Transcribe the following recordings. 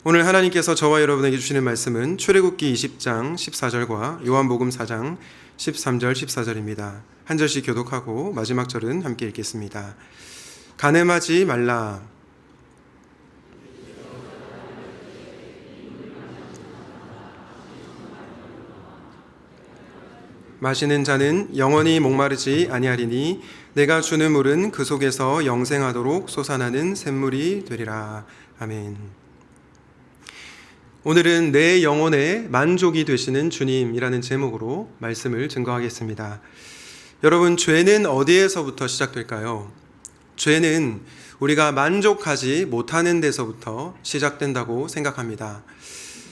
오늘 하나님께서 저와 여러분에게 주시는 말씀은 출애굽기 20장 14절과 요한복음 4장 13절 14절입니다. 한 절씩 교독하고 마지막 절은 함께 읽겠습니다. 간음하지 말라. 마시는 자는 영원히 목마르지 아니하리니 내가 주는 물은 그 속에서 영생하도록 솟아나는 샘물이 되리라. 아멘. 오늘은 내 영혼의 만족이 되시는 주님이라는 제목으로 말씀을 증거하겠습니다. 여러분, 죄는 어디에서부터 시작될까요? 죄는 우리가 만족하지 못하는 데서부터 시작된다고 생각합니다.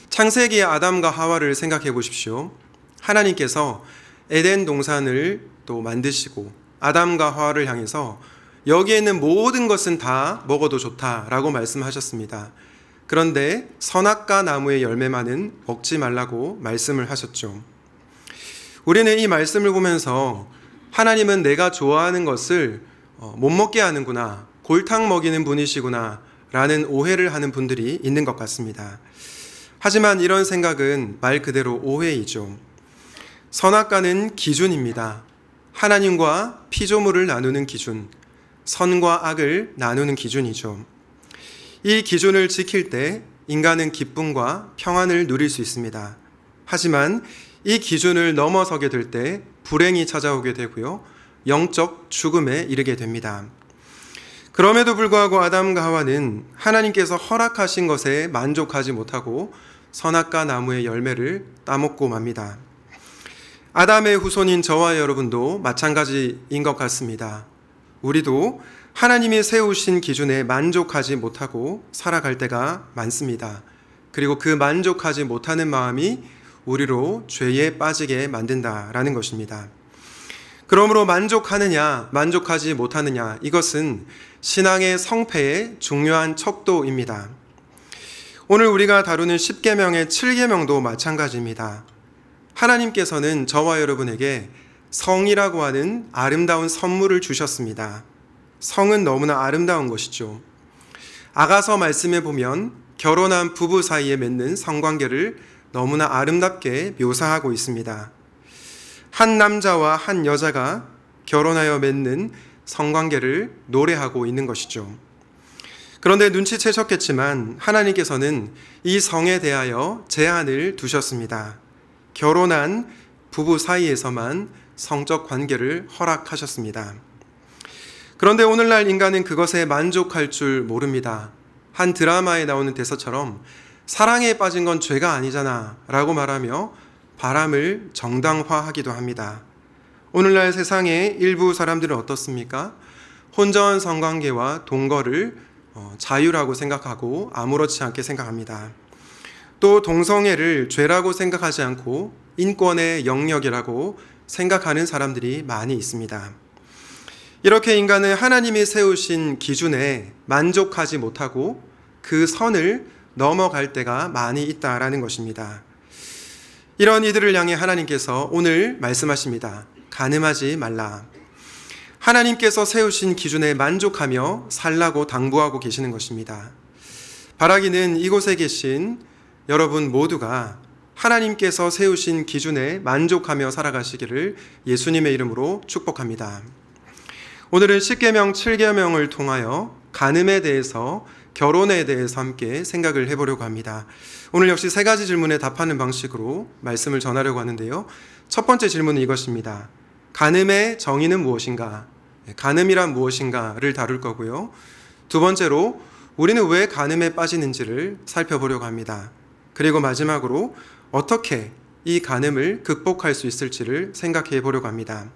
창세기의 아담과 하와를 생각해 보십시오. 하나님께서 에덴 동산을 또 만드시고 아담과 하와를 향해서 여기에 있는 모든 것은 다 먹어도 좋다라고 말씀하셨습니다. 그런데 선악과 나무의 열매만은 먹지 말라고 말씀을 하셨죠. 우리는 이 말씀을 보면서 하나님은 내가 좋아하는 것을 못 먹게 하는구나, 골탕 먹이는 분이시구나 라는 오해를 하는 분들이 있는 것 같습니다. 하지만 이런 생각은 말 그대로 오해이죠. 선악과는 기준입니다. 하나님과 피조물을 나누는 기준, 선과 악을 나누는 기준이죠. 이 기준을 지킬 때 인간은 기쁨과 평안을 누릴 수 있습니다. 하지만 이 기준을 넘어서게 될 때 불행이 찾아오게 되고요, 영적 죽음에 이르게 됩니다. 그럼에도 불구하고 아담과 하와는 하나님께서 허락하신 것에 만족하지 못하고 선악과 나무의 열매를 따먹고 맙니다. 아담의 후손인 저와 여러분도 마찬가지인 것 같습니다. 우리도 하나님이 세우신 기준에 만족하지 못하고 살아갈 때가 많습니다. 그리고 그 만족하지 못하는 마음이 우리로 죄에 빠지게 만든다라는 것입니다. 그러므로 만족하느냐, 만족하지 못하느냐, 이것은 신앙의 성패의 중요한 척도입니다. 오늘 우리가 다루는 10계명의 7계명도 마찬가지입니다. 하나님께서는 저와 여러분에게 성이라고 하는 아름다운 선물을 주셨습니다. 성은 너무나 아름다운 것이죠. 아가서 말씀에 보면 결혼한 부부 사이에 맺는 성관계를 너무나 아름답게 묘사하고 있습니다. 한 남자와 한 여자가 결혼하여 맺는 성관계를 노래하고 있는 것이죠. 그런데 눈치채셨겠지만 하나님께서는 이 성에 대하여 제한을 두셨습니다. 결혼한 부부 사이에서만 성적 관계를 허락하셨습니다. 그런데 오늘날 인간은 그것에 만족할 줄 모릅니다. 한 드라마에 나오는 대사처럼 사랑에 빠진 건 죄가 아니잖아 라고 말하며 바람을 정당화하기도 합니다. 오늘날 세상의 일부 사람들은 어떻습니까? 혼전 성관계와 동거를 자유라고 생각하고 아무렇지 않게 생각합니다. 또 동성애를 죄라고 생각하지 않고 인권의 영역이라고 생각하는 사람들이 많이 있습니다. 이렇게 인간은 하나님이 세우신 기준에 만족하지 못하고 그 선을 넘어갈 때가 많이 있다라는 것입니다. 이런 이들을 향해 하나님께서 오늘 말씀하십니다. 간음하지 말라. 하나님께서 세우신 기준에 만족하며 살라고 당부하고 계시는 것입니다. 바라기는 이곳에 계신 여러분 모두가 하나님께서 세우신 기준에 만족하며 살아가시기를 예수님의 이름으로 축복합니다. 오늘은 10계명 7계명을 통하여 간음에 대해서, 결혼에 대해서 함께 생각을 해보려고 합니다. 오늘 역시 세 가지 질문에 답하는 방식으로 말씀을 전하려고 하는데요. 첫 번째 질문은 이것입니다. 간음의 정의는 무엇인가? 간음이란 무엇인가를 다룰 거고요. 두 번째로 우리는 왜 간음에 빠지는지를 살펴보려고 합니다. 그리고 마지막으로 어떻게 이 간음을 극복할 수 있을지를 생각해 보려고 합니다.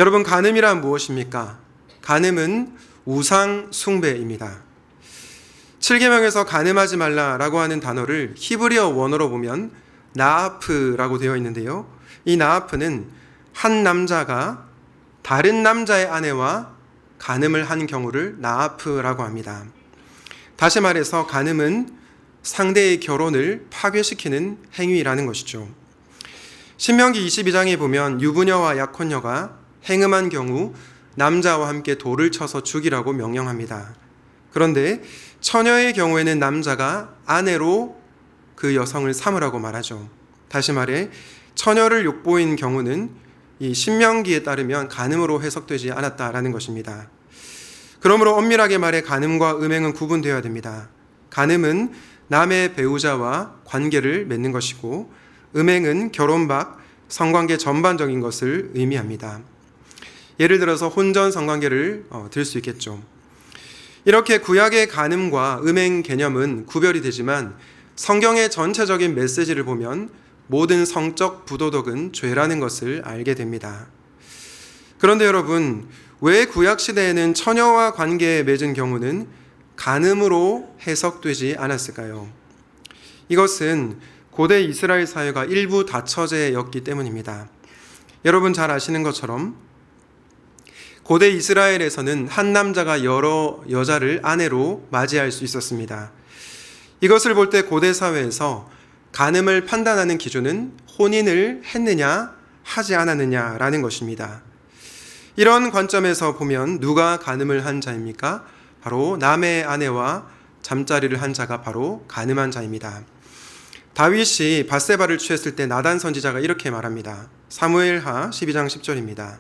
여러분, 간음이란 무엇입니까? 간음은 우상 숭배입니다. 7계명에서 간음하지 말라라고 하는 단어를 히브리어 원어로 보면 나아프라고 되어 있는데요. 이 나아프는 한 남자가 다른 남자의 아내와 간음을 한 경우를 나아프라고 합니다. 다시 말해서 간음은 상대의 결혼을 파괴시키는 행위라는 것이죠. 신명기 22장에 보면 유부녀와 약혼녀가 행음한 경우 남자와 함께 돌을 쳐서 죽이라고 명령합니다. 그런데 처녀의 경우에는 남자가 아내로 그 여성을 삼으라고 말하죠. 다시 말해 처녀를 욕보인 경우는 이 신명기에 따르면 간음으로 해석되지 않았다라는 것입니다. 그러므로 엄밀하게 말해 간음과 음행은 구분되어야 됩니다. 간음은 남의 배우자와 관계를 맺는 것이고 음행은 결혼 밖 성관계 전반적인 것을 의미합니다. 예를 들어서 혼전 성관계를 들 수 있겠죠. 이렇게 구약의 간음과 음행 개념은 구별이 되지만 성경의 전체적인 메시지를 보면 모든 성적 부도덕은 죄라는 것을 알게 됩니다. 그런데 여러분, 왜 구약 시대에는 처녀와 관계에 맺은 경우는 간음으로 해석되지 않았을까요? 이것은 고대 이스라엘 사회가 일부 다처제였기 때문입니다. 여러분 잘 아시는 것처럼 고대 이스라엘에서는 한 남자가 여러 여자를 아내로 맞이할 수 있었습니다. 이것을 볼 때 고대 사회에서 간음을 판단하는 기준은 혼인을 했느냐 하지 않았느냐라는 것입니다. 이런 관점에서 보면 누가 간음을 한 자입니까? 바로 남의 아내와 잠자리를 한 자가 바로 간음한 자입니다. 다윗이 밧세바를 취했을 때 나단 선지자가 이렇게 말합니다. 사무엘하 12장 10절입니다.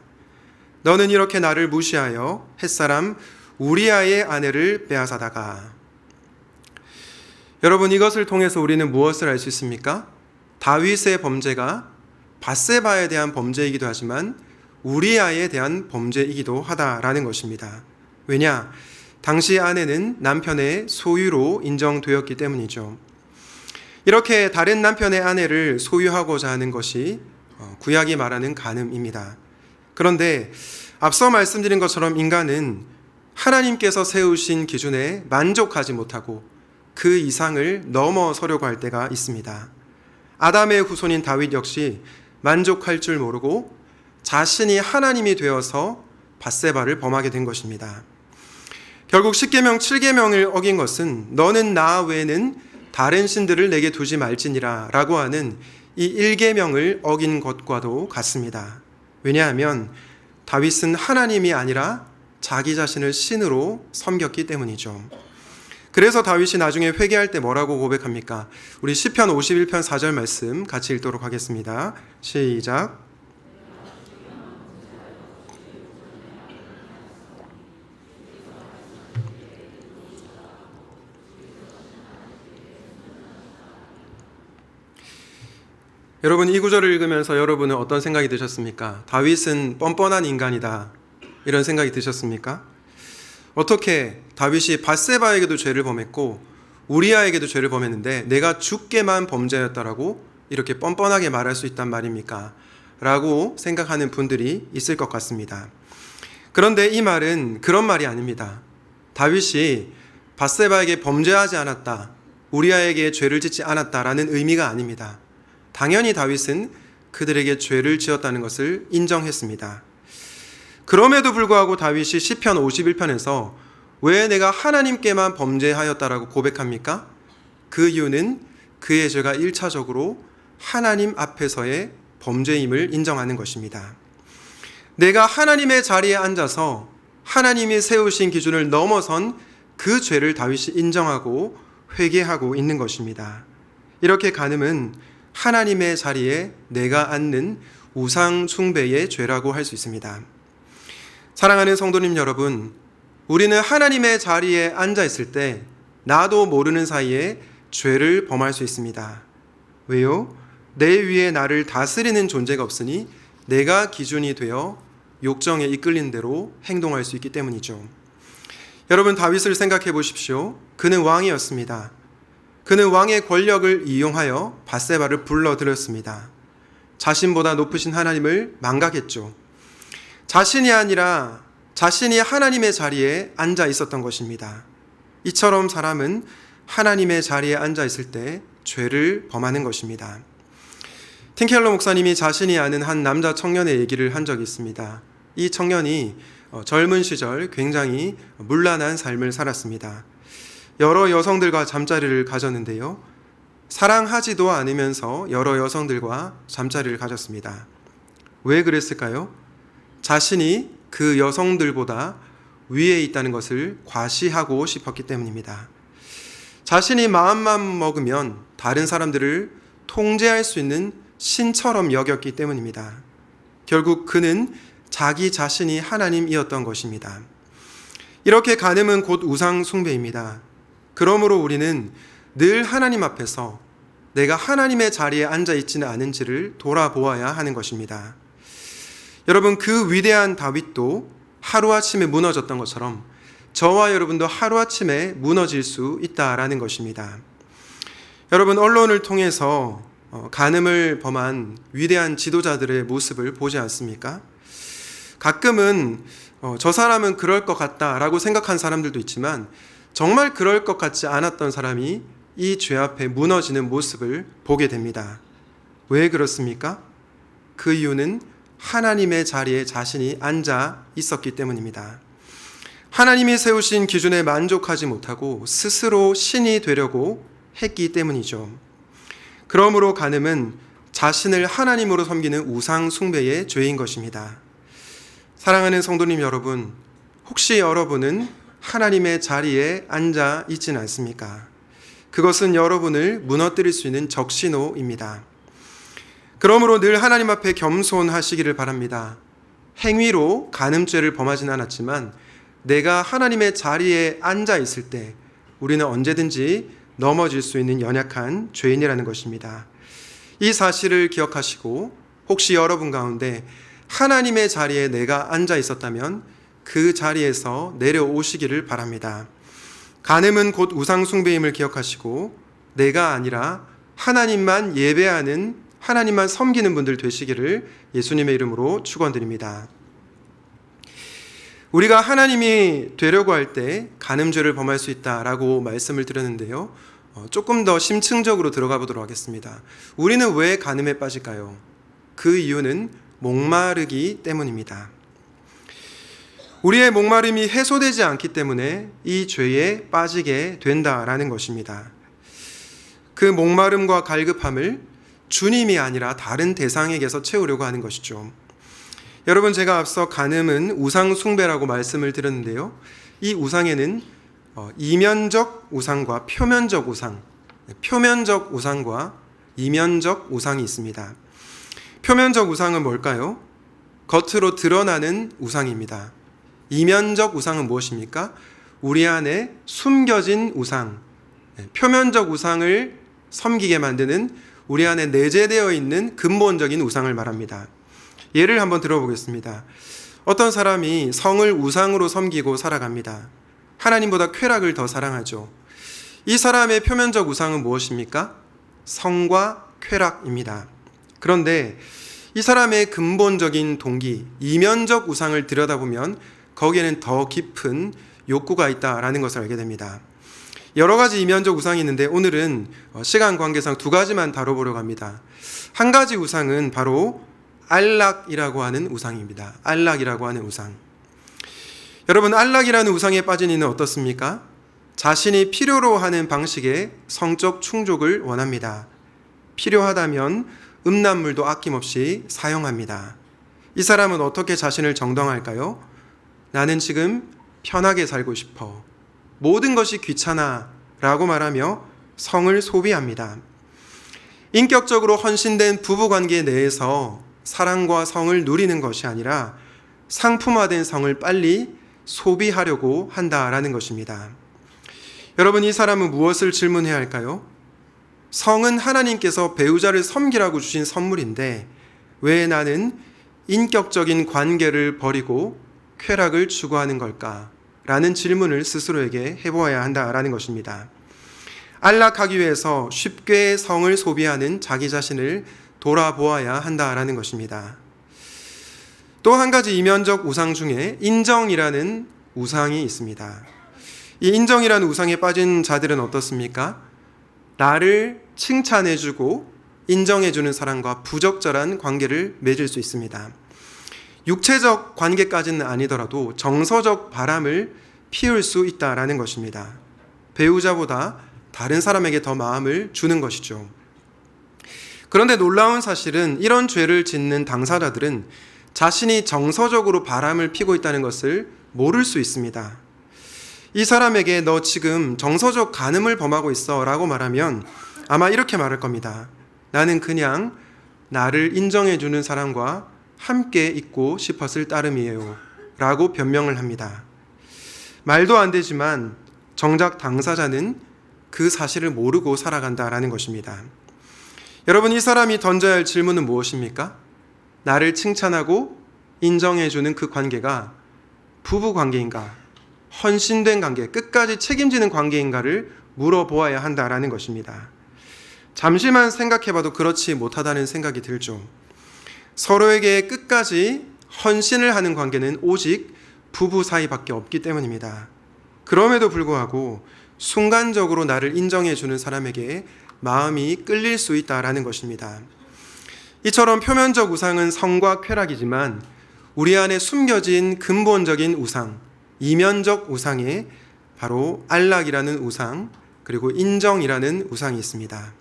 너는 이렇게 나를 무시하여 햇사람 우리아의 아내를 빼앗아다가. 여러분, 이것을 통해서 우리는 무엇을 알 수 있습니까? 다윗의 범죄가 밧세바에 대한 범죄이기도 하지만 우리아에 대한 범죄이기도 하다라는 것입니다. 왜냐? 당시 아내는 남편의 소유로 인정되었기 때문이죠. 이렇게 다른 남편의 아내를 소유하고자 하는 것이 구약이 말하는 간음입니다. 그런데 앞서 말씀드린 것처럼 인간은 하나님께서 세우신 기준에 만족하지 못하고 그 이상을 넘어서려고 할 때가 있습니다. 아담의 후손인 다윗 역시 만족할 줄 모르고 자신이 하나님이 되어서 밧세바를 범하게 된 것입니다. 결국 10계명 7계명을 어긴 것은 너는 나 외에는 다른 신들을 내게 두지 말지니라 라고 하는 이 1계명을 어긴 것과도 같습니다. 왜냐하면 다윗은 하나님이 아니라 자기 자신을 신으로 섬겼기 때문이죠. 그래서 다윗이 나중에 회개할 때 뭐라고 고백합니까? 우리 시편 51편 4절 말씀 같이 읽도록 하겠습니다. 시작. 여러분, 이 구절을 읽으면서 여러분은 어떤 생각이 드셨습니까? 다윗은 뻔뻔한 인간이다, 이런 생각이 드셨습니까? 어떻게 다윗이 밧세바에게도 죄를 범했고 우리아에게도 죄를 범했는데 내가 주께만 범죄였다라고 이렇게 뻔뻔하게 말할 수 있단 말입니까? 라고 생각하는 분들이 있을 것 같습니다. 그런데 이 말은 그런 말이 아닙니다. 다윗이 밧세바에게 범죄하지 않았다, 우리아에게 죄를 짓지 않았다라는 의미가 아닙니다. 당연히 다윗은 그들에게 죄를 지었다는 것을 인정했습니다. 그럼에도 불구하고 다윗이 시편 51편에서 왜 내가 하나님께만 범죄하였다라고 고백합니까? 그 이유는 그의 죄가 1차적으로 하나님 앞에서의 범죄임을 인정하는 것입니다. 내가 하나님의 자리에 앉아서 하나님이 세우신 기준을 넘어선 그 죄를 다윗이 인정하고 회개하고 있는 것입니다. 이렇게 간음은 하나님의 자리에 내가 앉는 우상 숭배의 죄라고 할 수 있습니다. 사랑하는 성도님 여러분, 우리는 하나님의 자리에 앉아 있을 때 나도 모르는 사이에 죄를 범할 수 있습니다. 왜요? 내 위에 나를 다스리는 존재가 없으니 내가 기준이 되어 욕정에 이끌린 대로 행동할 수 있기 때문이죠. 여러분, 다윗을 생각해 보십시오. 그는 왕이었습니다. 그는 왕의 권력을 이용하여 밧세바를 불러들였습니다. 자신보다 높으신 하나님을 망각했죠. 자신이 아니라 자신이 하나님의 자리에 앉아 있었던 것입니다. 이처럼 사람은 하나님의 자리에 앉아 있을 때 죄를 범하는 것입니다. 팀켈러 목사님이 자신이 아는 한 남자 청년의 얘기를 한 적이 있습니다. 이 청년이 젊은 시절 굉장히 문란한 삶을 살았습니다. 여러 여성들과 잠자리를 가졌는데요, 사랑하지도 않으면서 여러 여성들과 잠자리를 가졌습니다. 왜 그랬을까요? 자신이 그 여성들보다 위에 있다는 것을 과시하고 싶었기 때문입니다. 자신이 마음만 먹으면 다른 사람들을 통제할 수 있는 신처럼 여겼기 때문입니다. 결국 그는 자기 자신이 하나님이었던 것입니다. 이렇게 간음은 곧 우상 숭배입니다. 그러므로 우리는 늘 하나님 앞에서 내가 하나님의 자리에 앉아 있지는 않은지를 돌아보아야 하는 것입니다. 여러분, 그 위대한 다윗도 하루아침에 무너졌던 것처럼 저와 여러분도 하루아침에 무너질 수 있다라는 것입니다. 여러분, 언론을 통해서 간음을 범한 위대한 지도자들의 모습을 보지 않습니까? 가끔은 저 사람은 그럴 것 같다라고 생각한 사람들도 있지만 정말 그럴 것 같지 않았던 사람이 이 죄 앞에 무너지는 모습을 보게 됩니다. 왜 그렇습니까? 그 이유는 하나님의 자리에 자신이 앉아 있었기 때문입니다. 하나님이 세우신 기준에 만족하지 못하고 스스로 신이 되려고 했기 때문이죠. 그러므로 간음은 자신을 하나님으로 섬기는 우상 숭배의 죄인 것입니다. 사랑하는 성도님 여러분, 혹시 여러분은 하나님의 자리에 앉아 있지는 않습니까? 그것은 여러분을 무너뜨릴 수 있는 적신호입니다. 그러므로 늘 하나님 앞에 겸손하시기를 바랍니다. 행위로 간음죄를 범하진 않았지만 내가 하나님의 자리에 앉아 있을 때 우리는 언제든지 넘어질 수 있는 연약한 죄인이라는 것입니다. 이 사실을 기억하시고 혹시 여러분 가운데 하나님의 자리에 내가 앉아 있었다면 그 자리에서 내려오시기를 바랍니다. 간음은 곧 우상 숭배임을 기억하시고 내가 아니라 하나님만 예배하는, 하나님만 섬기는 분들 되시기를 예수님의 이름으로 축원드립니다. 우리가 하나님이 되려고 할 때 간음죄를 범할 수 있다라고 말씀을 드렸는데요. 조금 더 심층적으로 들어가 보도록 하겠습니다. 우리는 왜 간음에 빠질까요? 그 이유는 목마르기 때문입니다. 우리의 목마름이 해소되지 않기 때문에 이 죄에 빠지게 된다라는 것입니다. 그 목마름과 갈급함을 주님이 아니라 다른 대상에게서 채우려고 하는 것이죠. 여러분, 제가 앞서 간음은 우상 숭배라고 말씀을 드렸는데요. 이 우상에는 이면적 우상과 표면적 우상, 표면적 우상과 이면적 우상이 있습니다. 표면적 우상은 뭘까요? 겉으로 드러나는 우상입니다. 이면적 우상은 무엇입니까? 우리 안에 숨겨진 우상, 표면적 우상을 섬기게 만드는 우리 안에 내재되어 있는 근본적인 우상을 말합니다. 예를 한번 들어보겠습니다. 어떤 사람이 성을 우상으로 섬기고 살아갑니다. 하나님보다 쾌락을 더 사랑하죠. 이 사람의 표면적 우상은 무엇입니까? 성과 쾌락입니다. 그런데 이 사람의 근본적인 동기, 이면적 우상을 들여다보면 거기에는 더 깊은 욕구가 있다라는 것을 알게 됩니다. 여러 가지 이면적 우상이 있는데 오늘은 시간 관계상 두 가지만 다뤄보려고 합니다. 한 가지 우상은 바로 알락이라고 하는 우상입니다. 알락이라고 하는 우상. 여러분, 알락이라는 우상에 빠진 이는 어떻습니까? 자신이 필요로 하는 방식의 성적 충족을 원합니다. 필요하다면 음란물도 아낌없이 사용합니다. 이 사람은 어떻게 자신을 정당할까요? 나는 지금 편하게 살고 싶어. 모든 것이 귀찮아 라고 말하며 성을 소비합니다. 인격적으로 헌신된 부부관계 내에서 사랑과 성을 누리는 것이 아니라 상품화된 성을 빨리 소비하려고 한다라는 것입니다. 여러분, 이 사람은 무엇을 질문해야 할까요? 성은 하나님께서 배우자를 섬기라고 주신 선물인데 왜 나는 인격적인 관계를 버리고 쾌락을 추구하는 걸까? 라는 질문을 스스로에게 해보아야 한다라는 것입니다. 안락하기 위해서 쉽게 성을 소비하는 자기 자신을 돌아보아야 한다라는 것입니다. 또 한 가지 이면적 우상 중에 인정이라는 우상이 있습니다. 이 인정이라는 우상에 빠진 자들은 어떻습니까? 나를 칭찬해주고 인정해주는 사람과 부적절한 관계를 맺을 수 있습니다. 육체적 관계까지는 아니더라도 정서적 바람을 피울 수 있다라는 것입니다. 배우자보다 다른 사람에게 더 마음을 주는 것이죠. 그런데 놀라운 사실은 이런 죄를 짓는 당사자들은 자신이 정서적으로 바람을 피고 있다는 것을 모를 수 있습니다. 이 사람에게 너 지금 정서적 간음을 범하고 있어 라고 말하면 아마 이렇게 말할 겁니다. 나는 그냥 나를 인정해주는 사람과 함께 있고 싶었을 따름이에요 라고 변명을 합니다. 말도 안 되지만 정작 당사자는 그 사실을 모르고 살아간다라는 것입니다. 여러분, 이 사람이 던져야 할 질문은 무엇입니까? 나를 칭찬하고 인정해주는 그 관계가 부부 관계인가, 헌신된 관계, 끝까지 책임지는 관계인가를 물어보아야 한다라는 것입니다. 잠시만 생각해봐도 그렇지 못하다는 생각이 들죠. 서로에게 끝까지 헌신을 하는 관계는 오직 부부 사이밖에 없기 때문입니다. 그럼에도 불구하고 순간적으로 나를 인정해주는 사람에게 마음이 끌릴 수 있다라는 것입니다. 이처럼 표면적 우상은 성과 쾌락이지만 우리 안에 숨겨진 근본적인 우상, 이면적 우상에 바로 안락이라는 우상, 그리고 인정이라는 우상이 있습니다.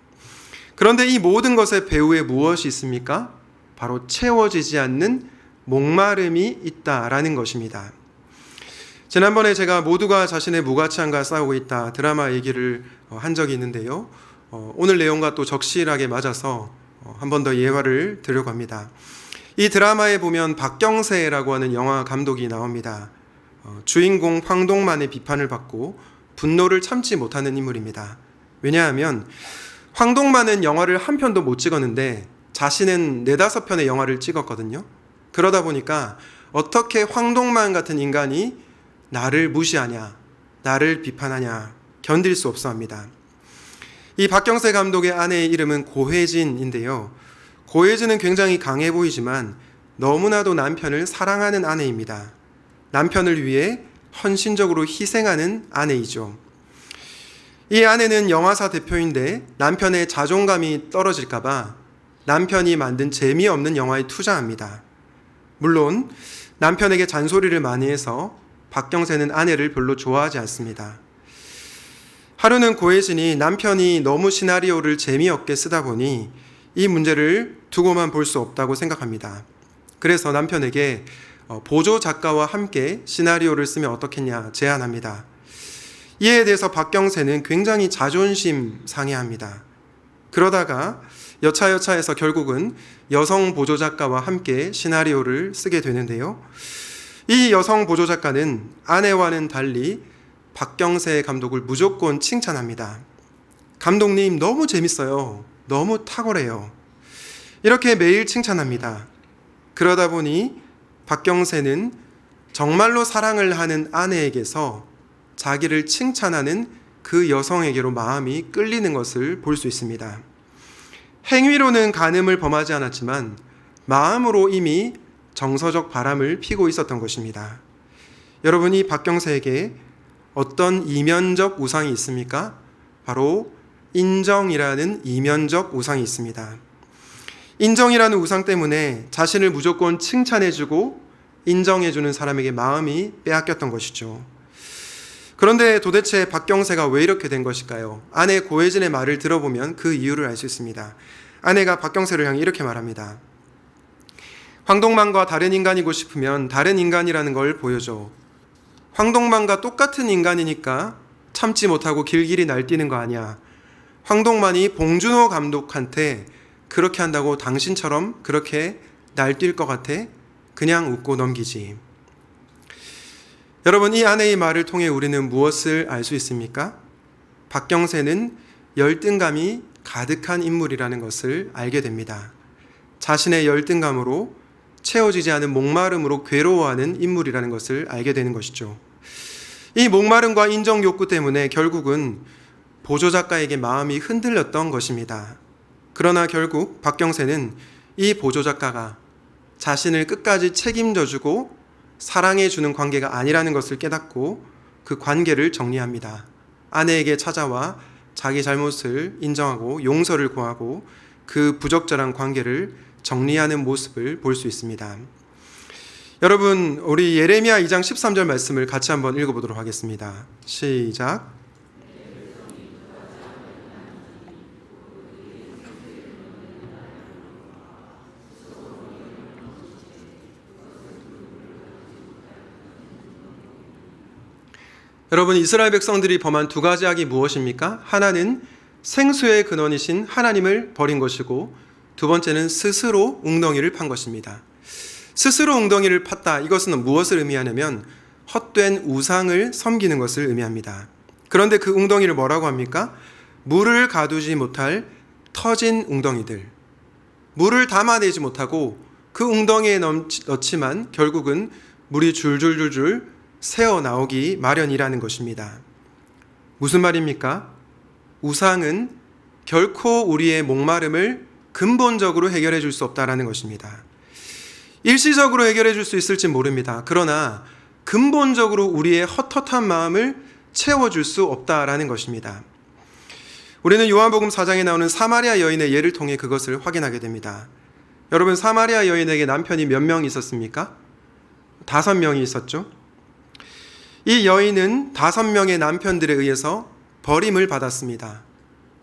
그런데 이 모든 것의 배후에 무엇이 있습니까? 바로 채워지지 않는 목마름이 있다라는 것입니다. 지난번에 제가 모두가 자신의 무가치함과 싸우고 있다 드라마 얘기를 한 적이 있는데요. 오늘 내용과 또 적실하게 맞아서 한 번 더 예화를 드리려고 합니다. 이 드라마에 보면 박경세라고 하는 영화 감독이 나옵니다. 주인공 황동만의 비판을 받고 분노를 참지 못하는 인물입니다. 왜냐하면 황동만은 영화를 한 편도 못 찍었는데 자신은 4-5편의 영화를 찍었거든요. 그러다 보니까 어떻게 황동만 같은 인간이 나를 무시하냐, 나를 비판하냐 견딜 수 없어 합니다. 이 박경세 감독의 아내의 이름은 고혜진인데요. 고혜진은 굉장히 강해 보이지만 너무나도 남편을 사랑하는 아내입니다. 남편을 위해 헌신적으로 희생하는 아내이죠. 이 아내는 영화사 대표인데 남편의 자존감이 떨어질까봐 남편이 만든 재미없는 영화에 투자합니다. 물론 남편에게 잔소리를 많이 해서 박경세는 아내를 별로 좋아하지 않습니다. 하루는 고혜진이 남편이 너무 시나리오를 재미없게 쓰다 보니 이 문제를 두고만 볼 수 없다고 생각합니다. 그래서 남편에게 보조 작가와 함께 시나리오를 쓰면 어떻겠냐 제안합니다. 이에 대해서 박경세는 굉장히 자존심 상해합니다. 그러다가 여차여차해서 결국은 여성 보조 작가와 함께 시나리오를 쓰게 되는데요. 이 여성 보조 작가는 아내와는 달리 박경세 감독을 무조건 칭찬합니다. 감독님 너무 재밌어요. 너무 탁월해요. 이렇게 매일 칭찬합니다. 그러다 보니 박경세는 정말로 사랑을 하는 아내에게서 자기를 칭찬하는 그 여성에게로 마음이 끌리는 것을 볼 수 있습니다. 행위로는 간음을 범하지 않았지만 마음으로 이미 정서적 바람을 피고 있었던 것입니다. 여러분이 박경세에게 어떤 이면적 우상이 있습니까? 바로 인정이라는 이면적 우상이 있습니다. 인정이라는 우상 때문에 자신을 무조건 칭찬해주고 인정해주는 사람에게 마음이 빼앗겼던 것이죠. 그런데 도대체 박경세가 왜 이렇게 된 것일까요? 아내 고혜진의 말을 들어보면 그 이유를 알 수 있습니다. 아내가 박경세를 향해 이렇게 말합니다. 황동만과 다른 인간이고 싶으면 다른 인간이라는 걸 보여줘. 황동만과 똑같은 인간이니까 참지 못하고 길길이 날뛰는 거 아니야. 황동만이 봉준호 감독한테 그렇게 한다고 당신처럼 그렇게 날뛸 것 같아? 그냥 웃고 넘기지. 여러분, 이 아내의 말을 통해 우리는 무엇을 알 수 있습니까? 박경세는 열등감이 가득한 인물이라는 것을 알게 됩니다. 자신의 열등감으로 채워지지 않은 목마름으로 괴로워하는 인물이라는 것을 알게 되는 것이죠. 이 목마름과 인정 욕구 때문에 결국은 보조 작가에게 마음이 흔들렸던 것입니다. 그러나 결국 박경세는 이 보조 작가가 자신을 끝까지 책임져주고 사랑해주는 관계가 아니라는 것을 깨닫고 그 관계를 정리합니다. 아내에게 찾아와 자기 잘못을 인정하고 용서를 구하고 그 부적절한 관계를 정리하는 모습을 볼 수 있습니다. 여러분, 우리 예레미야 2장 13절 말씀을 같이 한번 읽어보도록 하겠습니다. 시작. 여러분, 이스라엘 백성들이 범한 두 가지 악이 무엇입니까? 하나는 생수의 근원이신 하나님을 버린 것이고, 두 번째는 스스로 웅덩이를 판 것입니다. 스스로 웅덩이를 팠다. 이것은 무엇을 의미하냐면 헛된 우상을 섬기는 것을 의미합니다. 그런데 그 웅덩이를 뭐라고 합니까? 물을 가두지 못할 터진 웅덩이들. 물을 담아내지 못하고 그 웅덩이에 넣지만 결국은 물이 줄줄줄줄 새어 나오기 마련이라는 것입니다. 무슨 말입니까? 우상은 결코 우리의 목마름을 근본적으로 해결해 줄 수 없다라는 것입니다. 일시적으로 해결해 줄 수 있을지 모릅니다. 그러나 근본적으로 우리의 헛헛한 마음을 채워줄 수 없다라는 것입니다. 우리는 요한복음 4장에 나오는 사마리아 여인의 예를 통해 그것을 확인하게 됩니다. 여러분, 사마리아 여인에게 남편이 몇 명 있었습니까? 5명이 있었죠. 이 여인은 5명의 남편들에 의해서 버림을 받았습니다.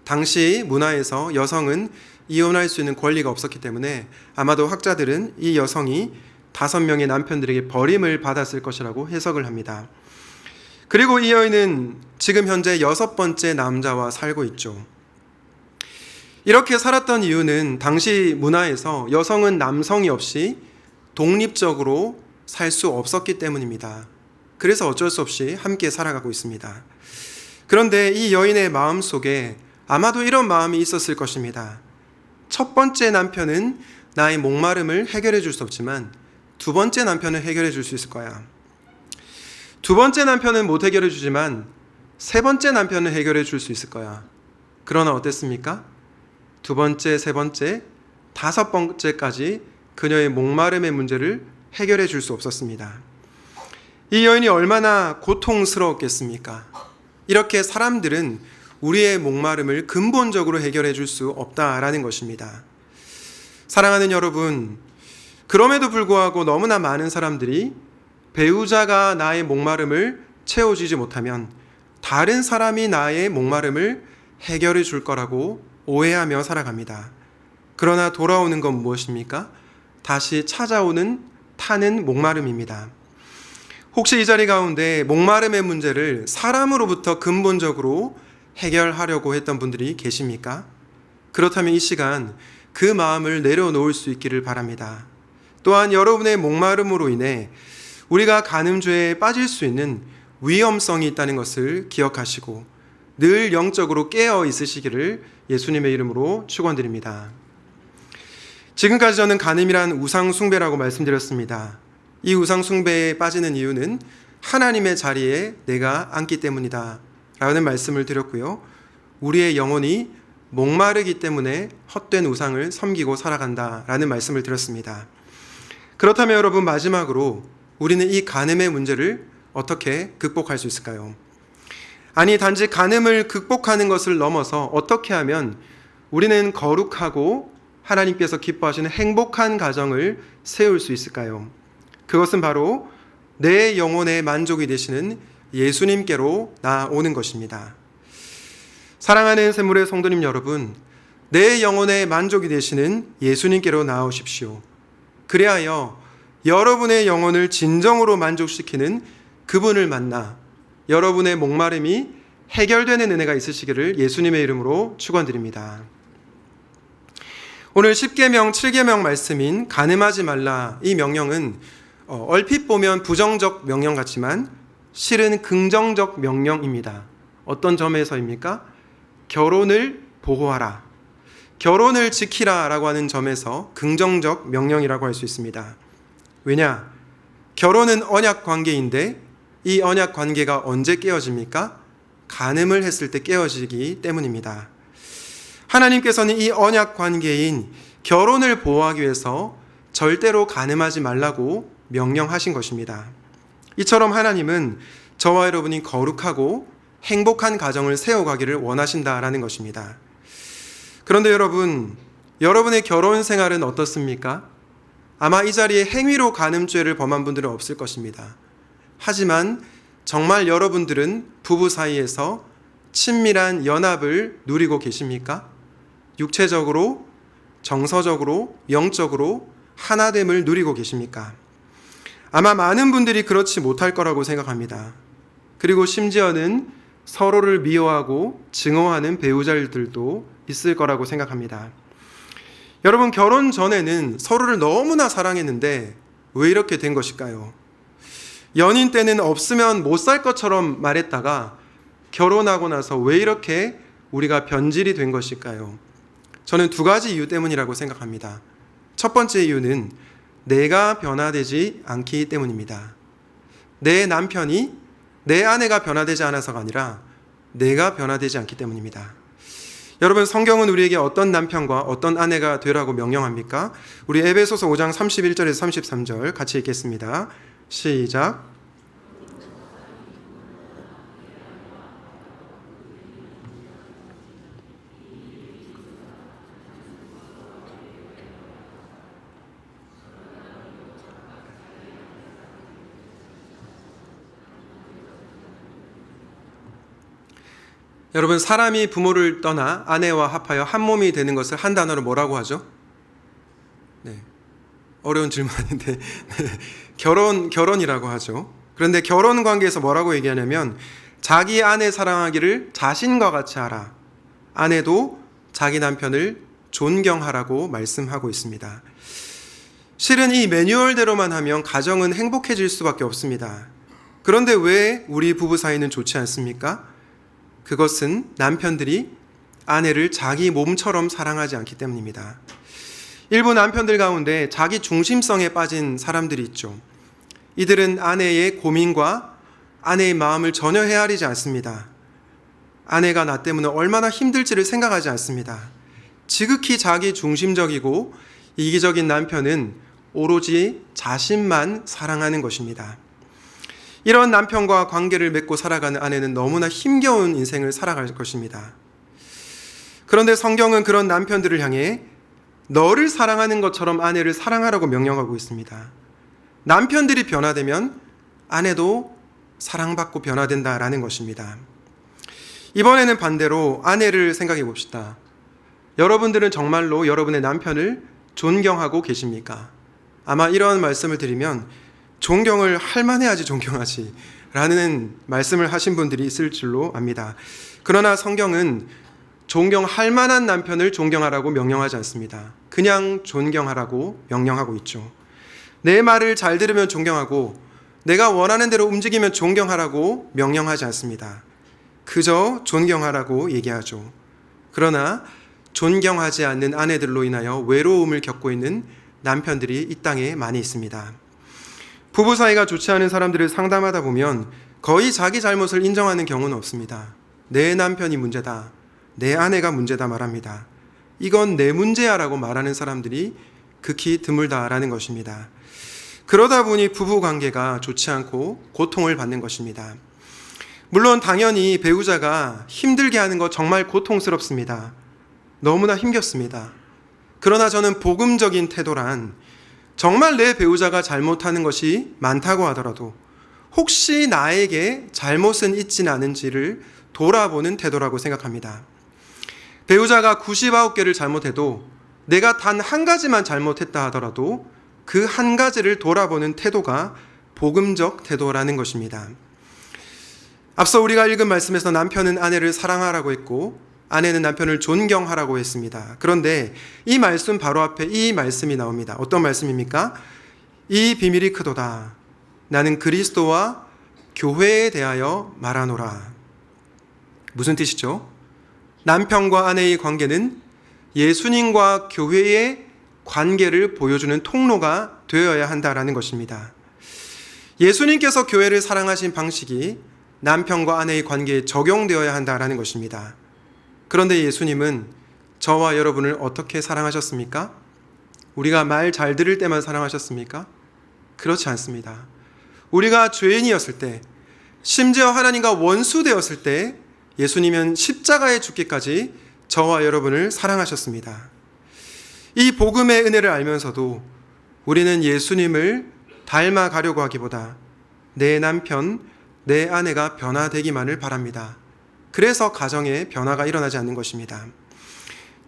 당시 문화에서 여성은 이혼할 수 있는 권리가 없었기 때문에 아마도 학자들은 이 여성이 5명의 남편들에게 버림을 받았을 것이라고 해석을 합니다. 그리고 이 여인은 지금 현재 6번째 남자와 살고 있죠. 이렇게 살았던 이유는 당시 문화에서 여성은 남성이 없이 독립적으로 살 수 없었기 때문입니다. 그래서 어쩔 수 없이 함께 살아가고 있습니다. 그런데 이 여인의 마음 속에 아마도 이런 마음이 있었을 것입니다. 첫 번째 남편은 나의 목마름을 해결해 줄 수 없지만 두 번째 남편은 해결해 줄 수 있을 거야. 두 번째 남편은 못 해결해 주지만 세 번째 남편은 해결해 줄 수 있을 거야. 그러나 어땠습니까? 두 번째, 세 번째, 5번째까지 그녀의 목마름의 문제를 해결해 줄 수 없었습니다. 이 여인이 얼마나 고통스러웠겠습니까? 이렇게 사람들은 우리의 목마름을 근본적으로 해결해 줄 수 없다라는 것입니다. 사랑하는 여러분, 그럼에도 불구하고 너무나 많은 사람들이 배우자가 나의 목마름을 채워주지 못하면 다른 사람이 나의 목마름을 해결해 줄 거라고 오해하며 살아갑니다. 그러나 돌아오는 건 무엇입니까? 다시 찾아오는 타는 목마름입니다. 혹시 이 자리 가운데 목마름의 문제를 사람으로부터 근본적으로 해결하려고 했던 분들이 계십니까? 그렇다면 이 시간 그 마음을 내려놓을 수 있기를 바랍니다. 또한 여러분의 목마름으로 인해 우리가 간음죄에 빠질 수 있는 위험성이 있다는 것을 기억하시고 늘 영적으로 깨어 있으시기를 예수님의 이름으로 축원드립니다. 지금까지 저는 간음이란 우상 숭배라고 말씀드렸습니다. 이 우상 숭배에 빠지는 이유는 하나님의 자리에 내가 앉기 때문이다 라는 말씀을 드렸고요. 우리의 영혼이 목마르기 때문에 헛된 우상을 섬기고 살아간다 라는 말씀을 드렸습니다. 그렇다면 여러분, 마지막으로 우리는 이 간음의 문제를 어떻게 극복할 수 있을까요? 아니, 단지 간음을 극복하는 것을 넘어서 어떻게 하면 우리는 거룩하고 하나님께서 기뻐하시는 행복한 가정을 세울 수 있을까요? 그것은 바로 내 영혼의 만족이 되시는 예수님께로 나아오는 것입니다. 사랑하는 샘물의 성도님 여러분, 내 영혼의 만족이 되시는 예수님께로 나아오십시오. 그리하여 여러분의 영혼을 진정으로 만족시키는 그분을 만나 여러분의 목마름이 해결되는 은혜가 있으시기를 예수님의 이름으로 축원드립니다. 오늘 10계명 7계명 말씀인 간음하지 말라, 이 명령은 얼핏 보면 부정적 명령 같지만 실은 긍정적 명령입니다. 어떤 점에서입니까? 결혼을 보호하라, 결혼을 지키라 라고 하는 점에서 긍정적 명령이라고 할 수 있습니다. 왜냐? 결혼은 언약 관계인데 이 언약 관계가 언제 깨어집니까? 간음을 했을 때 깨어지기 때문입니다. 하나님께서는 이 언약 관계인 결혼을 보호하기 위해서 절대로 간음하지 말라고 명령하신 것입니다. 이처럼 하나님은 저와 여러분이 거룩하고 행복한 가정을 세워가기를 원하신다라는 것입니다. 그런데 여러분, 여러분의 결혼 생활은 어떻습니까? 아마 이 자리에 행위로 간음죄를 범한 분들은 없을 것입니다. 하지만 정말 여러분들은 부부 사이에서 친밀한 연합을 누리고 계십니까? 육체적으로, 정서적으로, 영적으로 하나됨을 누리고 계십니까? 아마 많은 분들이 그렇지 못할 거라고 생각합니다. 그리고 심지어는 서로를 미워하고 증오하는 배우자들도 있을 거라고 생각합니다. 여러분, 결혼 전에는 서로를 너무나 사랑했는데 왜 이렇게 된 것일까요? 연인 때는 없으면 못 살 것처럼 말했다가 결혼하고 나서 왜 이렇게 우리가 변질이 된 것일까요? 저는 두 가지 이유 때문이라고 생각합니다. 첫 번째 이유는 내가 변화되지 않기 때문입니다. 내 남편이 내 아내가 변화되지 않아서가 아니라 내가 변화되지 않기 때문입니다. 여러분, 성경은 우리에게 어떤 남편과 어떤 아내가 되라고 명령합니까? 우리 에베소서 5장 31절에서 33절 같이 읽겠습니다. 시작. 여러분, 사람이 부모를 떠나 아내와 합하여 한 몸이 되는 것을 한 단어로 뭐라고 하죠? 네, 어려운 질문 아닌데 결혼이라고 하죠. 그런데 결혼 관계에서 뭐라고 얘기하냐면 자기 아내 사랑하기를 자신과 같이 하라. 아내도 자기 남편을 존경하라고 말씀하고 있습니다. 실은 이 매뉴얼대로만 하면 가정은 행복해질 수밖에 없습니다. 그런데 왜 우리 부부 사이는 좋지 않습니까? 그것은 남편들이 아내를 자기 몸처럼 사랑하지 않기 때문입니다. 일부 남편들 가운데 자기 중심성에 빠진 사람들이 있죠. 이들은 아내의 고민과 아내의 마음을 전혀 헤아리지 않습니다. 아내가 나 때문에 얼마나 힘들지를 생각하지 않습니다. 지극히 자기 중심적이고 이기적인 남편은 오로지 자신만 사랑하는 것입니다. 이런 남편과 관계를 맺고 살아가는 아내는 너무나 힘겨운 인생을 살아갈 것입니다. 그런데 성경은 그런 남편들을 향해 너를 사랑하는 것처럼 아내를 사랑하라고 명령하고 있습니다. 남편들이 변화되면 아내도 사랑받고 변화된다라는 것입니다. 이번에는 반대로 아내를 생각해 봅시다. 여러분들은 정말로 여러분의 남편을 존경하고 계십니까? 아마 이런 말씀을 드리면 존경을 할 만해야지 존경하지 라는 말씀을 하신 분들이 있을 줄로 압니다. 그러나 성경은 존경할 만한 남편을 존경하라고 명령하지 않습니다. 그냥 존경하라고 명령하고 있죠. 내 말을 잘 들으면 존경하고 내가 원하는 대로 움직이면 존경하라고 명령하지 않습니다. 그저 존경하라고 얘기하죠. 그러나 존경하지 않는 아내들로 인하여 외로움을 겪고 있는 남편들이 이 땅에 많이 있습니다. 부부 사이가 좋지 않은 사람들을 상담하다 보면 거의 자기 잘못을 인정하는 경우는 없습니다. 내 남편이 문제다, 내 아내가 문제다 말합니다. 이건 내 문제야 라고 말하는 사람들이 극히 드물다라는 것입니다. 그러다 보니 부부 관계가 좋지 않고 고통을 받는 것입니다. 물론 당연히 배우자가 힘들게 하는 거 정말 고통스럽습니다. 너무나 힘겹습니다. 그러나 저는 복음적인 태도란 정말 내 배우자가 잘못하는 것이 많다고 하더라도 혹시 나에게 잘못은 있지는 않은지를 돌아보는 태도라고 생각합니다. 배우자가 99개를 잘못해도 내가 단 한 가지만 잘못했다 하더라도 그 한 가지를 돌아보는 태도가 복음적 태도라는 것입니다. 앞서 우리가 읽은 말씀에서 남편은 아내를 사랑하라고 했고 아내는 남편을 존경하라고 했습니다. 그런데 이 말씀 바로 앞에 이 말씀이 나옵니다. 어떤 말씀입니까? 이 비밀이 크도다. 나는 그리스도와 교회에 대하여 말하노라. 무슨 뜻이죠? 남편과 아내의 관계는 예수님과 교회의 관계를 보여주는 통로가 되어야 한다라는 것입니다. 예수님께서 교회를 사랑하신 방식이 남편과 아내의 관계에 적용되어야 한다라는 것입니다. 그런데 예수님은 저와 여러분을 어떻게 사랑하셨습니까? 우리가 말 잘 들을 때만 사랑하셨습니까? 그렇지 않습니다. 우리가 죄인이었을 때, 심지어 하나님과 원수되었을 때 예수님은 십자가에 죽기까지 저와 여러분을 사랑하셨습니다. 이 복음의 은혜를 알면서도 우리는 예수님을 닮아가려고 하기보다 내 남편, 내 아내가 변화되기만을 바랍니다. 그래서 가정에 변화가 일어나지 않는 것입니다.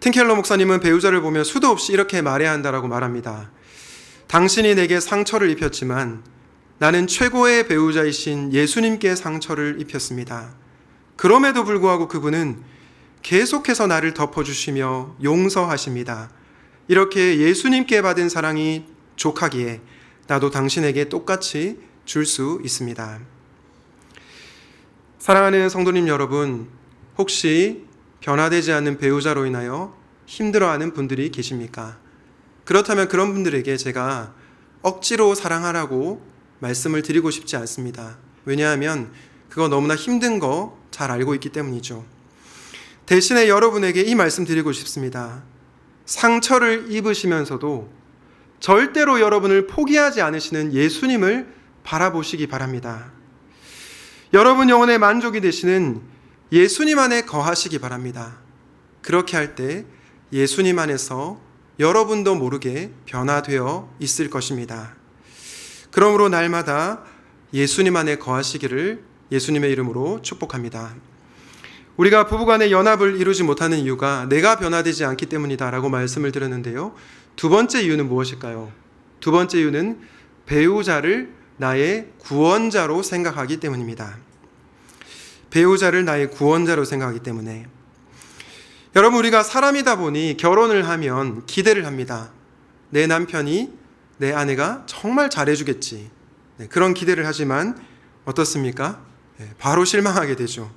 팀켈러 목사님은 배우자를 보며 수도 없이 이렇게 말해야 한다라고 말합니다. 당신이 내게 상처를 입혔지만 나는 최고의 배우자이신 예수님께 상처를 입혔습니다. 그럼에도 불구하고 그분은 계속해서 나를 덮어주시며 용서하십니다. 이렇게 예수님께 받은 사랑이 족하기에 나도 당신에게 똑같이 줄 수 있습니다. 사랑하는 성도님 여러분, 혹시 변화되지 않는 배우자로 인하여 힘들어하는 분들이 계십니까? 그렇다면 그런 분들에게 제가 억지로 사랑하라고 말씀을 드리고 싶지 않습니다. 왜냐하면 그거 너무나 힘든 거 잘 알고 있기 때문이죠. 대신에 여러분에게 이 말씀 드리고 싶습니다. 상처를 입으시면서도 절대로 여러분을 포기하지 않으시는 예수님을 바라보시기 바랍니다. 여러분 영혼의 만족이 되시는 예수님 안에 거하시기 바랍니다. 그렇게 할 때 예수님 안에서 여러분도 모르게 변화되어 있을 것입니다. 그러므로 날마다 예수님 안에 거하시기를 예수님의 이름으로 축복합니다. 우리가 부부간의 연합을 이루지 못하는 이유가 내가 변화되지 않기 때문이다 라고 말씀을 드렸는데요. 두 번째 이유는 무엇일까요? 두 번째 이유는 배우자를 나의 구원자로 생각하기 때문입니다. 배우자를 나의 구원자로 생각하기 때문에. 여러분, 우리가 사람이다 보니 결혼을 하면 기대를 합니다. 내 남편이, 내 아내가 정말 잘해주겠지. 그런 기대를 하지만 어떻습니까? 바로 실망하게 되죠.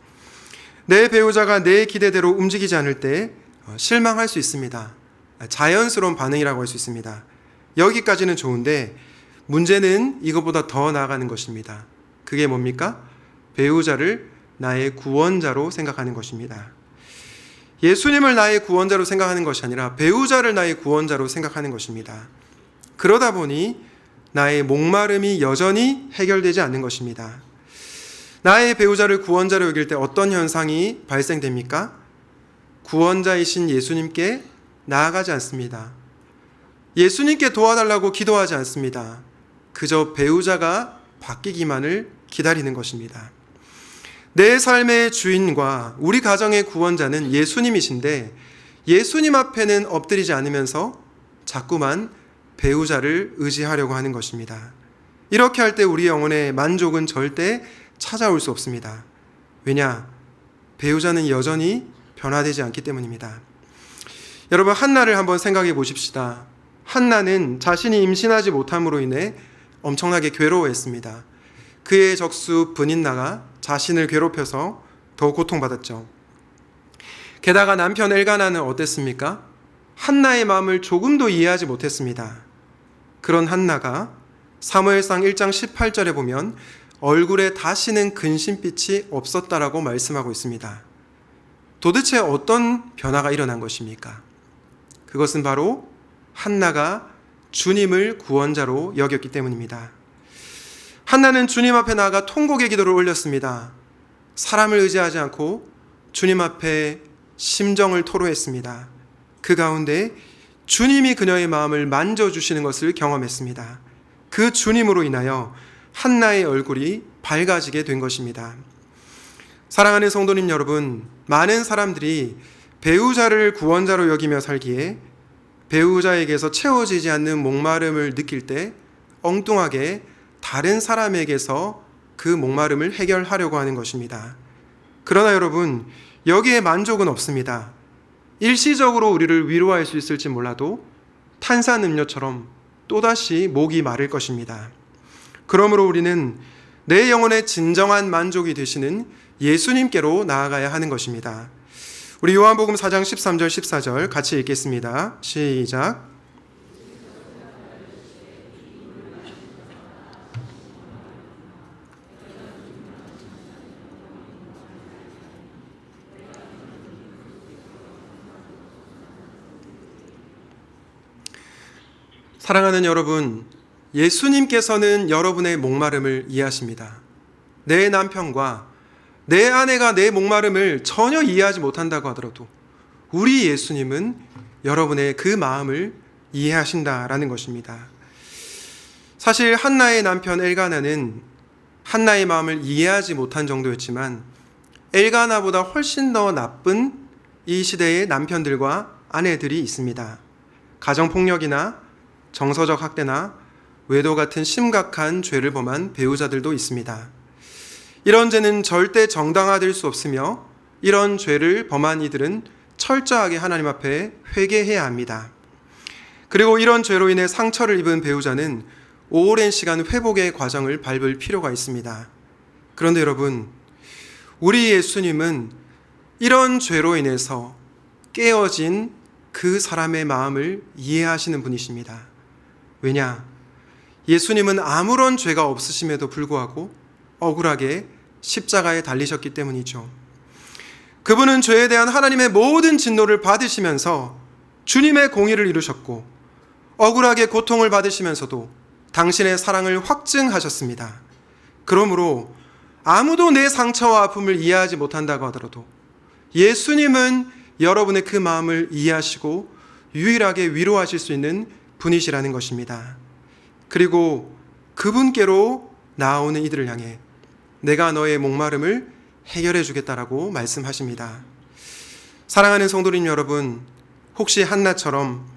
내 배우자가 내 기대대로 움직이지 않을 때 실망할 수 있습니다. 자연스러운 반응이라고 할 수 있습니다. 여기까지는 좋은데 문제는 이것보다 더 나아가는 것입니다. 그게 뭡니까? 배우자를 나의 구원자로 생각하는 것입니다. 예수님을 나의 구원자로 생각하는 것이 아니라 배우자를 나의 구원자로 생각하는 것입니다. 그러다 보니 나의 목마름이 여전히 해결되지 않는 것입니다. 나의 배우자를 구원자로 여길 때 어떤 현상이 발생됩니까? 구원자이신 예수님께 나아가지 않습니다. 예수님께 도와달라고 기도하지 않습니다. 그저 배우자가 바뀌기만을 기다리는 것입니다. 내 삶의 주인과 우리 가정의 구원자는 예수님이신데 예수님 앞에는 엎드리지 않으면서 자꾸만 배우자를 의지하려고 하는 것입니다. 이렇게 할 때 우리 영혼의 만족은 절대 찾아올 수 없습니다. 왜냐? 배우자는 여전히 변화되지 않기 때문입니다. 여러분, 한나를 한번 생각해 보십시다. 한나는 자신이 임신하지 못함으로 인해 엄청나게 괴로워했습니다. 그의 적수 브닌나가 자신을 괴롭혀서 더 고통받았죠. 게다가 남편 엘가나는 어땠습니까? 한나의 마음을 조금도 이해하지 못했습니다. 그런 한나가 사무엘상 1장 18절에 보면 얼굴에 다시는 근심빛이 없었다라고 말씀하고 있습니다. 도대체 어떤 변화가 일어난 것입니까? 그것은 바로 한나가 주님을 구원자로 여겼기 때문입니다. 한나는 주님 앞에 나아가 통곡의 기도를 올렸습니다. 사람을 의지하지 않고 주님 앞에 심정을 토로했습니다. 그 가운데 주님이 그녀의 마음을 만져주시는 것을 경험했습니다. 그 주님으로 인하여 한나의 얼굴이 밝아지게 된 것입니다. 사랑하는 성도님 여러분, 많은 사람들이 배우자를 구원자로 여기며 살기에 배우자에게서 채워지지 않는 목마름을 느낄 때 엉뚱하게 다른 사람에게서 그 목마름을 해결하려고 하는 것입니다. 그러나 여러분, 여기에 만족은 없습니다. 일시적으로 우리를 위로할 수 있을지 몰라도 탄산음료처럼 또다시 목이 마를 것입니다. 그러므로 우리는 내 영혼의 진정한 만족이 되시는 예수님께로 나아가야 하는 것입니다. 우리 요한복음 4장 13절 14절 같이 읽겠습니다. 시작. 사랑하는 여러분, 예수님께서는 여러분의 목마름을 이해하십니다. 내 남편과 내 아내가 내 목마름을 전혀 이해하지 못한다고 하더라도 우리 예수님은 여러분의 그 마음을 이해하신다라는 것입니다. 사실 한나의 남편 엘가나는 한나의 마음을 이해하지 못한 정도였지만 엘가나보다 훨씬 더 나쁜 이 시대의 남편들과 아내들이 있습니다. 가정폭력이나 정서적 학대나 외도 같은 심각한 죄를 범한 배우자들도 있습니다. 이런 죄는 절대 정당화될 수 없으며 이런 죄를 범한 이들은 철저하게 하나님 앞에 회개해야 합니다. 그리고 이런 죄로 인해 상처를 입은 배우자는 오랜 시간 회복의 과정을 밟을 필요가 있습니다. 그런데 여러분, 우리 예수님은 이런 죄로 인해서 깨어진 그 사람의 마음을 이해하시는 분이십니다. 왜냐? 예수님은 아무런 죄가 없으심에도 불구하고 억울하게 십자가에 달리셨기 때문이죠. 그분은 죄에 대한 하나님의 모든 진노를 받으시면서 주님의 공의를 이루셨고 억울하게 고통을 받으시면서도 당신의 사랑을 확증하셨습니다. 그러므로 아무도 내 상처와 아픔을 이해하지 못한다고 하더라도 예수님은 여러분의 그 마음을 이해하시고 유일하게 위로하실 수 있는 분이시라는 것입니다. 그리고 그분께로 나아오는 이들을 향해 내가 너의 목마름을 해결해 주겠다라고 말씀하십니다. 사랑하는 성도님 여러분, 혹시 한나처럼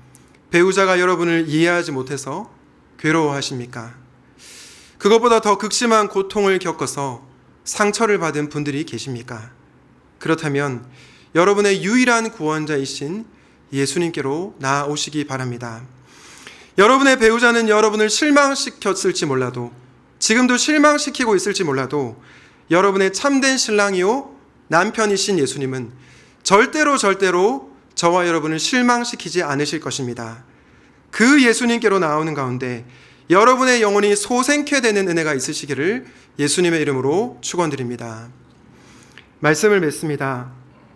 배우자가 여러분을 이해하지 못해서 괴로워하십니까? 그것보다 더 극심한 고통을 겪어서 상처를 받은 분들이 계십니까? 그렇다면 여러분의 유일한 구원자이신 예수님께로 나아오시기 바랍니다. 여러분의 배우자는 여러분을 실망시켰을지 몰라도, 지금도 실망시키고 있을지 몰라도 여러분의 참된 신랑이요 남편이신 예수님은 절대로 저와 여러분을 실망시키지 않으실 것입니다. 그 예수님께로 나오는 가운데 여러분의 영혼이 소생케 되는 은혜가 있으시기를 예수님의 이름으로 축원드립니다. 말씀을 맺습니다.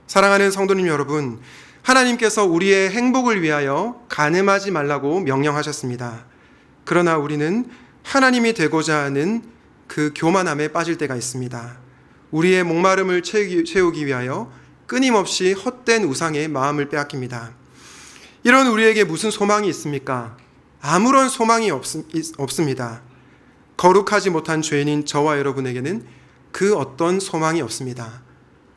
사랑하는 성도님 여러분, 하나님께서 우리의 행복을 위하여 간음하지 말라고 명령하셨습니다. 그러나 우리는 하나님이 되고자 하는 그 교만함에 빠질 때가 있습니다. 우리의 목마름을 채우기 위하여 끊임없이 헛된 우상에 마음을 빼앗깁니다. 이런 우리에게 무슨 소망이 있습니까? 아무런 소망이 없습니다. 거룩하지 못한 죄인인 저와 여러분에게는 그 어떤 소망이 없습니다.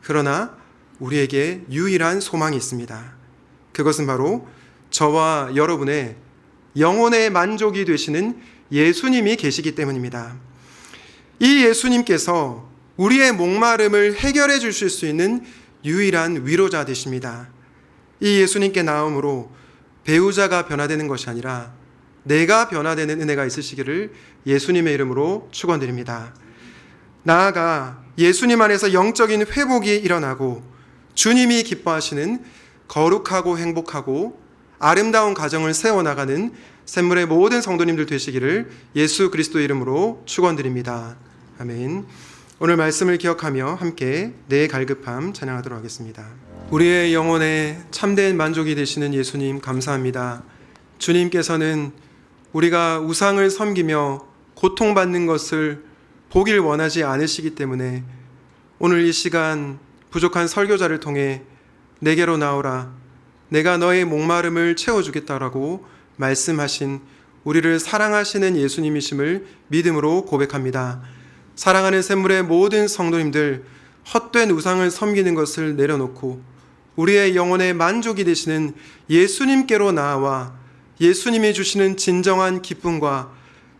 그러나 우리에게 유일한 소망이 있습니다. 그것은 바로 저와 여러분의 영혼의 만족이 되시는 예수님이 계시기 때문입니다. 이 예수님께서 우리의 목마름을 해결해 주실 수 있는 유일한 위로자 되십니다. 이 예수님께 나옴으로 배우자가 변화되는 것이 아니라 내가 변화되는 은혜가 있으시기를 예수님의 이름으로 축원드립니다. 나아가 예수님 안에서 영적인 회복이 일어나고 주님이 기뻐하시는 거룩하고 행복하고 아름다운 가정을 세워나가는 샘물의 모든 성도님들 되시기를 예수 그리스도 이름으로 축원드립니다. 아멘. 오늘 말씀을 기억하며 함께 내 갈급함 찬양하도록 하겠습니다. 우리의 영혼에 참된 만족이 되시는 예수님 감사합니다. 주님께서는 우리가 우상을 섬기며 고통받는 것을 보길 원하지 않으시기 때문에 오늘 이 시간 부족한 설교자를 통해 내게로 나오라, 내가 너의 목마름을 채워주겠다라고 말씀하신 우리를 사랑하시는 예수님이심을 믿음으로 고백합니다. 사랑하는 샘물의 모든 성도님들, 헛된 우상을 섬기는 것을 내려놓고 우리의 영혼의 만족이 되시는 예수님께로 나아와 예수님이 주시는 진정한 기쁨과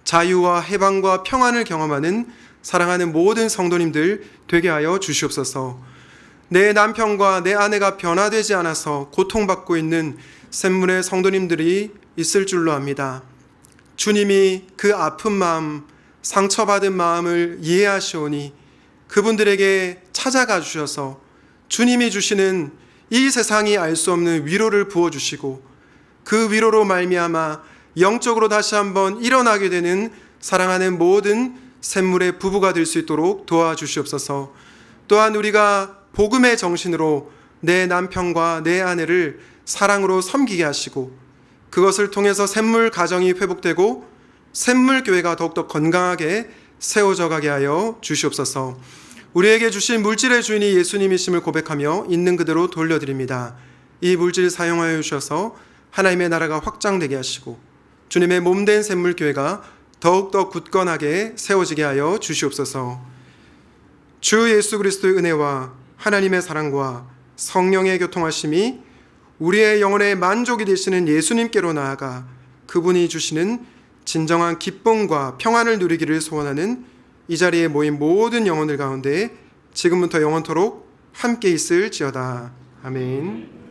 자유와 해방과 평안을 경험하는 사랑하는 모든 성도님들 되게 하여 주시옵소서. 내 남편과 내 아내가 변화되지 않아서 고통받고 있는 샘물의 성도님들이 있을 줄로 압니다. 주님이 그 아픈 마음, 상처받은 마음을 이해하시오니 그분들에게 찾아가 주셔서 주님이 주시는 이 세상이 알 수 없는 위로를 부어주시고 그 위로로 말미암아 영적으로 다시 한번 일어나게 되는 사랑하는 모든 샘물의 부부가 될 수 있도록 도와주시옵소서. 또한 우리가 복음의 정신으로 내 남편과 내 아내를 사랑으로 섬기게 하시고 그것을 통해서 샘물 가정이 회복되고 샘물 교회가 더욱더 건강하게 세워져 가게 하여 주시옵소서. 우리에게 주신 물질의 주인이 예수님이심을 고백하며 있는 그대로 돌려드립니다. 이 물질 사용하여 주셔서 하나님의 나라가 확장되게 하시고 주님의 몸된 샘물 교회가 더욱더 굳건하게 세워지게 하여 주시옵소서. 주 예수 그리스도의 은혜와 하나님의 사랑과 성령의 교통하심이 우리의 영혼의 만족이 되시는 예수님께로 나아가 그분이 주시는 진정한 기쁨과 평안을 누리기를 소원하는 이 자리에 모인 모든 영혼들 가운데 지금부터 영원토록 함께 있을지어다. 아멘.